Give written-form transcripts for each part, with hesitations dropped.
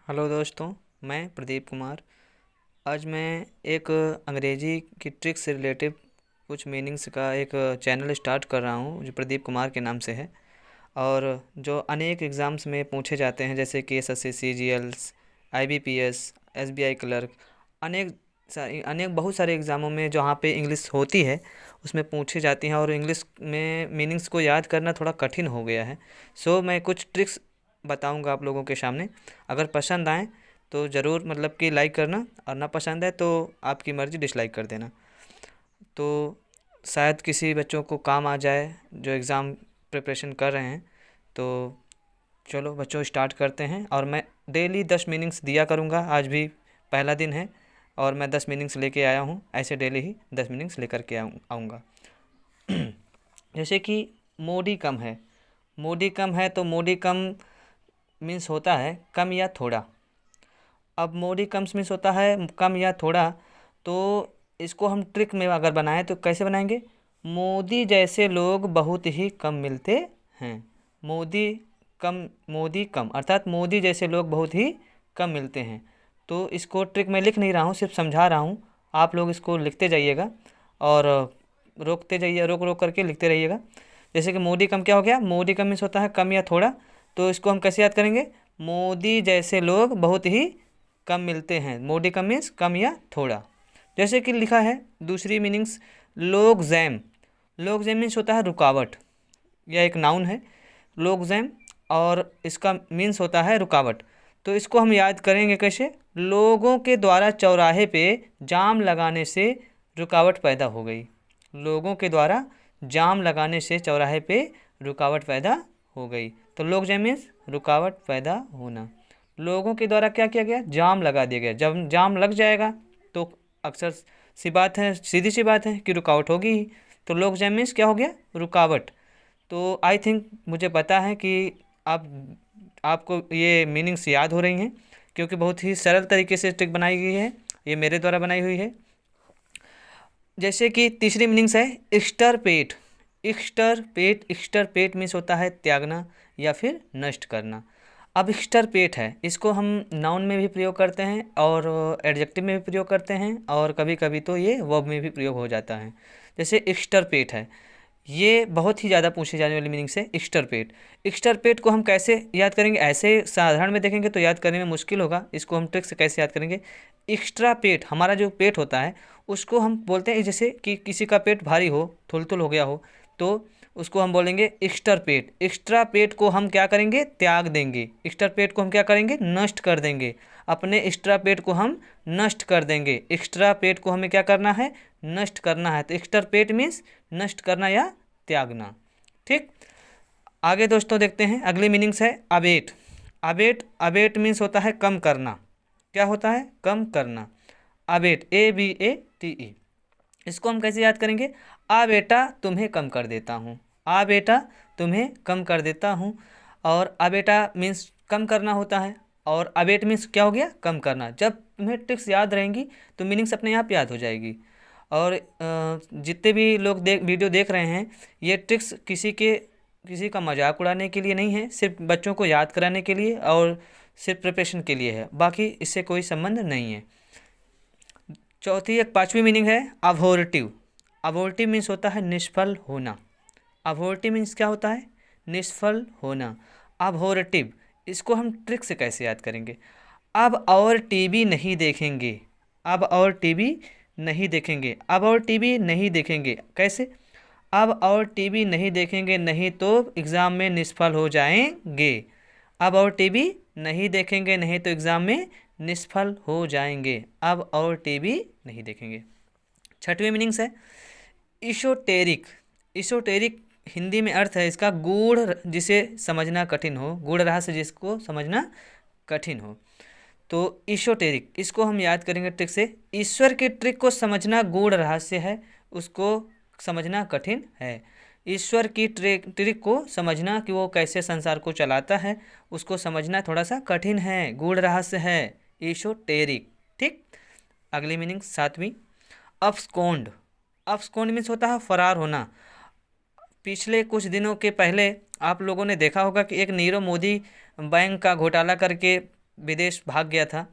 Hello दोस्तों, मैं प्रदीप कुमार। आज मैं एक अंग्रेजी की ट्रिक्स से रिलेटिव कुछ मीनिंग्स का एक चैनल स्टार्ट कर रहा हूँ जो प्रदीप कुमार के नाम से है। और जो अनेक एग्ज़ाम्स में पूछे जाते हैं, जैसे कि एसएससी, सीजीएल्स, आईबीपीएस, एसबीआई क्लर्क, अनेक अनेक बहुत सारे एग्ज़ामों में जहाँ पे इंग्लिश होती है उसमें पूछी जाती हैं, और इंग्लिश में मीनिंग्स को याद करना थोड़ा कठिन हो गया है। सो मैं कुछ ट्रिक्स बताऊंगा आप लोगों के सामने। अगर पसंद आए तो ज़रूर मतलब कि लाइक करना, और ना पसंद है तो आपकी मर्ज़ी डिसलाइक कर देना। तो शायद किसी बच्चों को काम आ जाए जो एग्ज़ाम प्रिपरेशन कर रहे हैं। तो चलो बच्चों, स्टार्ट करते हैं। और मैं डेली 10 मीनिंग्स दिया करूँगा। आज भी पहला दिन है और मैं 10 मीनिंग्स लेके आया हूँ। ऐसे डेली ही 10 मीनिंग्स लेकर के आऊँगा। जैसे कि मोडी कम है। मोडी कम है तो मोडी कम मीन्स होता है कम या थोड़ा। अब मोडी कम्स मीन्स होता है कम या थोड़ा। तो इसको हम ट्रिक में अगर बनाएं तो कैसे बनाएंगे? मोदी जैसे लोग बहुत ही कम मिलते हैं। मोदी मोदी कम अर्थात मोदी जैसे लोग बहुत ही कम मिलते हैं। तो इसको ट्रिक में लिख नहीं रहा हूँ, सिर्फ समझा रहा हूँ। आप लोग इसको लिखते जाइएगा और रोकते जाइए, रोक रोक करके लिखते रहिएगा। जैसे कि मोदी कम क्या हो गया? मोदी कम मीन्स होता है कम या थोड़ा। तो इसको हम कैसे याद करेंगे? मोदी जैसे लोग बहुत ही कम मिलते हैं। मोडी कम मीन्स कम या थोड़ा। जैसे कि लिखा है दूसरी मीनिंग्स, लोगजैम। लोगजैम मीन्स होता है रुकावट। यह एक नाउन है, लोगजैम, और इसका मीन्स होता है रुकावट। तो इसको हम याद करेंगे कैसे? लोगों के द्वारा चौराहे पे जाम लगाने से रुकावट पैदा हो गई। लोगों के द्वारा जाम लगाने से चौराहे पे रुकावट पैदा हो गई। तो लोगजैम मीन्स रुकावट पैदा होना। लोगों के द्वारा क्या किया गया? जाम लगा दिया गया। जब जाम लग जाएगा तो अक्सर सी बात है, सीधी सी बात है कि रुकावट होगी ही। तो लोग जैम मीन्स क्या हो गया? रुकावट। तो आई थिंक मुझे पता है कि आप आपको ये मीनिंग्स याद हो रही हैं, क्योंकि बहुत ही सरल तरीके से ट्रिक बनाई गई है। ये मेरे द्वारा बनाई हुई है। जैसे कि तीसरी मीनिंग्स है एक्सटरपेट। एक्सटरपेट, एक्सटरपेट मीन्स होता है त्यागना या फिर नष्ट करना। अब एक्सटरपेट है, इसको हम नाउन में भी प्रयोग करते हैं और एडजेक्टिव में भी प्रयोग करते हैं, और कभी कभी तो ये वर्ब में भी प्रयोग हो जाता है। जैसे एक्सटरपेट है, ये बहुत ही ज़्यादा पूछे जाने वाली मीनिंग से एक्सटरपेट। एक्सटरपेट को हम कैसे याद करेंगे? ऐसे साधारण में देखेंगे तो याद करने में मुश्किल होगा। इसको हम ट्रिक से कैसे याद करेंगे? एक्स्ट्रा पेट, हमारा जो पेट होता है उसको हम बोलते हैं, जैसे कि किसी का पेट भारी हो, थुलथुल हो गया हो, तो उसको हम बोलेंगे एक्स्ट्रा पेट। एक्स्ट्रा पेट को हम क्या करेंगे? त्याग देंगे। एक्स्ट्रा पेट को हम क्या करेंगे? नष्ट कर देंगे। अपने एक्स्ट्रा पेट को हम नष्ट कर देंगे। एक्स्ट्रा पेट को हमें क्या करना है? नष्ट करना है। तो एक्स्ट्रा पेट मीन्स नष्ट करना या त्यागना। ठीक, आगे दोस्तों देखते हैं। अगली मीनिंग्स है अबेट। अबेट, अबेट मीन्स होता है कम करना। क्या होता है? कम करना। Abate, ABATE। इसको हम कैसे याद करेंगे? आ बेटा तुम्हें कम कर देता हूँ। आ बेटा तुम्हें कम कर देता हूँ। और आ बेटा मीन्स कम करना होता है, और अबेट मीन्स क्या हो गया? कम करना। जब तुम्हें ट्रिक्स याद रहेंगी तो मीनिंग्स अपने आप याद हो जाएगी। और जितने भी लोग वीडियो देख रहे हैं, ये ट्रिक्स किसी का मजाक उड़ाने के लिए नहीं है, सिर्फ बच्चों को याद कराने के लिए और सिर्फ प्रिपरेशन के लिए है। बाकी इससे कोई संबंध नहीं है। चौथी एक पांचवी मीनिंग है अवोर्टिव। अवोर्टिव मीन्स होता है निष्फल होना। अवोर्टिव मीन्स क्या होता है? निष्फल होना। अवोर्टिव, इसको हम ट्रिक से कैसे याद करेंगे? अब और टीवी नहीं देखेंगे। अब और टीवी नहीं देखेंगे। अब और टीवी नहीं देखेंगे कैसे? अब और टीवी नहीं देखेंगे, नहीं तो एग्ज़ाम में निष्फल हो जाएंगे। अब और टीवी नहीं देखेंगे, नहीं तो एग्ज़ाम में निष्फल हो जाएंगे। अब और टीवी नहीं देखेंगे। छठवीं मीनिंग्स है इशोटेरिक। इशोटेरिक हिंदी में अर्थ है इसका गूढ़, जिसे समझना कठिन हो। गूढ़ रहस्य जिसको समझना कठिन हो। तो इशोटेरिक, इसको हम याद करेंगे ट्रिक से। ईश्वर की ट्रिक को समझना गूढ़ रहस्य है, उसको समझना कठिन है। ईश्वर की ट्रिक को समझना कि वो कैसे संसार को चलाता है, उसको समझना थोड़ा सा कठिन है, गूढ़ रहस्य है, इशोटेरिक। ठीक, अगली मीनिंग सातवीं अब्सकॉन्ड। अब्सकॉन्ड मीन्स होता है फरार होना। पिछले कुछ दिनों के पहले आप लोगों ने देखा होगा कि एक नीरव मोदी बैंक का घोटाला करके विदेश भाग गया था।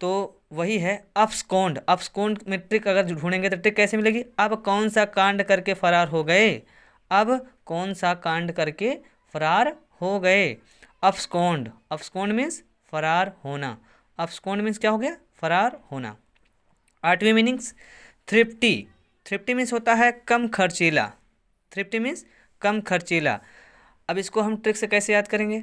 तो वही है अब्सकॉन्ड। अब्सकॉन्ड में ट्रिक अगर ढूंढेंगे तो ट्रिक कैसे मिलेगी? अब कौन सा कांड करके फरार हो गए, अब कौन सा कांड करके फरार हो गए। अब्सकॉन्ड, अब्सकॉन्ड मीन्स फरार होना। अब्सकॉन्ड मीन्स क्या हो गया? फरार होना। आठवीं मीनिंग्स थ्रिफ्टी। थ्रिफ्टी मीन्स होता है कम खर्चीला। थ्रिफ्टी मीन्स कम खर्चीला। अब इसको हम ट्रिक से कैसे याद करेंगे?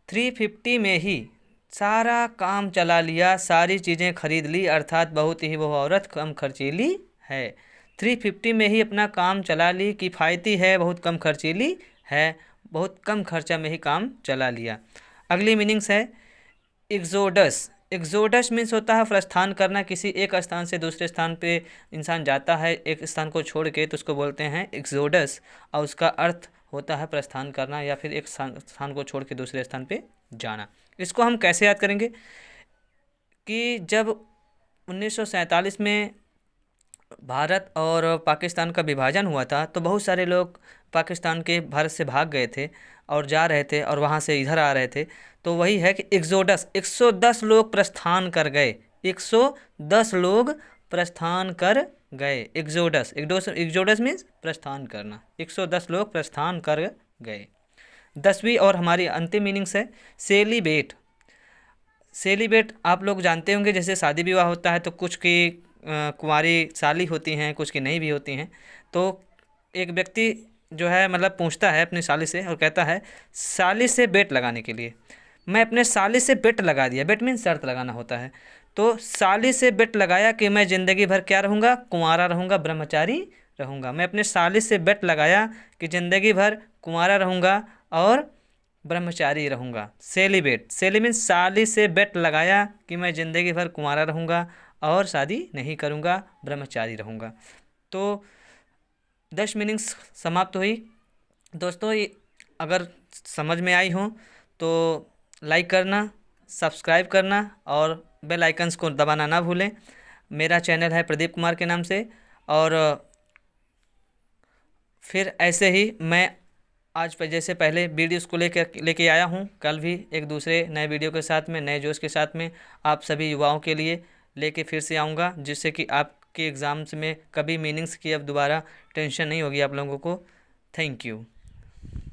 350 में ही सारा काम चला लिया, सारी चीज़ें खरीद ली, अर्थात बहुत ही वो औरत कम खर्चीली है। 350 में ही अपना काम चला ली, किफ़ायती है, बहुत कम खर्चीली है, बहुत कम खर्चा में ही काम चला लिया। अगली मीनिंग्स है एग्जोडस। एग्जोडस मीन्स होता है प्रस्थान करना, किसी एक स्थान से दूसरे स्थान पे इंसान जाता है एक स्थान को छोड़ के, तो उसको बोलते हैं एग्जोडस, और उसका अर्थ होता है प्रस्थान करना या फिर एक स्थान को छोड़ के दूसरे स्थान पे जाना। इसको हम कैसे याद करेंगे कि जब 1947 में भारत और पाकिस्तान का विभाजन हुआ था तो बहुत सारे लोग पाकिस्तान के भारत से भाग गए थे और जा रहे थे और वहाँ से इधर आ रहे थे। तो वही है कि एग्जोडस, 110 लोग प्रस्थान कर गए, 110 लोग प्रस्थान कर गए। एग्जोडस, एग्जोडस मीन्स प्रस्थान करना, 110 लोग प्रस्थान कर गए। 10वीं और हमारी अंतिम मीनिंग्स है सेलिब्रेट। सेलिब्रेट आप लोग जानते होंगे, जैसे शादी विवाह होता है तो कुछ की कुंवारी साली होती हैं, कुछ की नहीं भी होती हैं। तो एक व्यक्ति जो है मतलब पूछता है अपनी साली से और कहता है साली से बेट लगाने के लिए, मैं अपने साली से बेट लगा दिया। बेट मीन्स शर्त लगाना होता है। तो साली से बेट लगाया कि मैं ज़िंदगी भर क्या रहूँगा? कुंवारा रहूँगा, ब्रह्मचारी रहूँगा। मैं अपने साली से बेट लगाया कि ज़िंदगी भर कुंवारा रहूँगा और ब्रह्मचारी रहूँगा। सेलिब्रेट, सेली मीन्स साली से बेट लगाया कि मैं ज़िंदगी भर कुंवारा रहूँगा और शादी नहीं करूँगा, ब्रह्मचारी रहूँगा। तो 10 मीनिंग्स समाप्त हुई। दोस्तों ये अगर समझ में आई हो तो लाइक करना, सब्सक्राइब करना और बेल आइकन्स को दबाना ना भूलें। मेरा चैनल है प्रदीप कुमार के नाम से। और फिर ऐसे ही मैं आज पे जैसे पहले वीडियोस को लेके आया हूँ, कल भी एक दूसरे नए वीडियो के साथ में, नए जोश के साथ में आप सभी युवाओं के लिए लेके फिर से आऊँगा, जिससे कि आपके एग्ज़ाम्स में कभी मीनिंग्स की अब दोबारा टेंशन नहीं होगी आप लोगों को। Thank you.